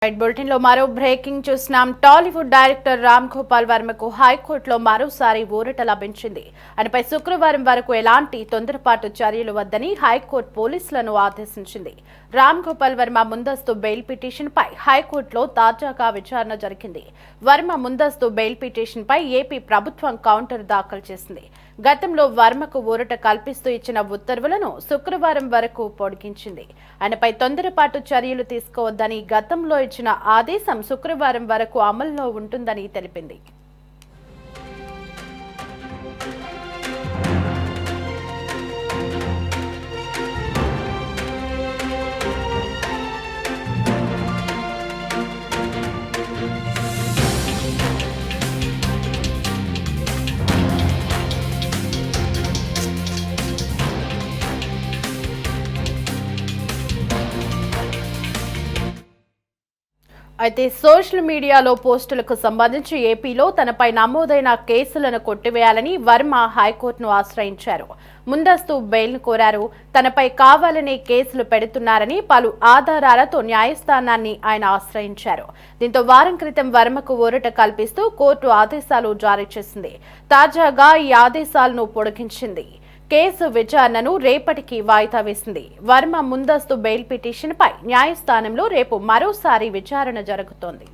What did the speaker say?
Bulletin లో మరో breaking చూస్తున్నాం. టాలీవుడ్ డైరెక్టర్ రామ్ గోపాల్ వర్మకు హైకోర్టులో మరోసారి ఊరట లభించింది. ఆయనపై శుక్రవారం వరకు ఎలాంటి తొందరపాటు చర్యలు వద్దని హైకోర్టు పోలీసులను ఆదేశించింది. రామ్ గోపాల్ వర్మ ముందస్తు బెయిల్ పిటిషన్ పై హైకోర్టులో తాజాగా విచారణ జరిగింది. వర్మ ముందస్తు బెయిల్ పిటిషన్ పై ఏపీ ప్రభుత్వం కౌంటర్ దాఖలు చేసింది. గతంలో వర్మకు ఊరట కల్పిస్తూ ఇచ్చిన ఉత్తర్వులను శుక్రవారం వరకు పొడిగించింది. ఆయనపై తొందరపాటు చర్యలు తీసుకోవద్దని గతంలో ఇచ్చిన ఆదేశం శుక్రవారం వరకు అమల్లో ఉంటుందని తెలిపింది. అయితే సోషల్ మీడియాలో పోస్టులకు సంబంధించి ఏపీలో తనపై నమోదైన కేసులను కొట్టివేయాలని వర్మ హైకోర్టును ఆశ్రయించారు. ముందస్తు బెయిల్ను కోరారు. తనపై కావాలనే కేసులు పెడుతున్నారని పలు ఆధారాలతో న్యాయస్థానాన్ని ఆయన ఆశ్రయించారు. దీంతో వారం క్రితం వర్మకు ఊరట కల్పిస్తూ కోర్టు ఆదేశాలు జారీ చేసింది. తాజాగా ఈ ఆదేశాలను పొడిగించింది. కేసు విచారణను రేపటికి వాయిదా వేసింది. వర్మ ముందస్తు బెయిల్ పిటిషన్ పై న్యాయస్థానంలో రేపు మరోసారి విచారణ జరుగుతోంది.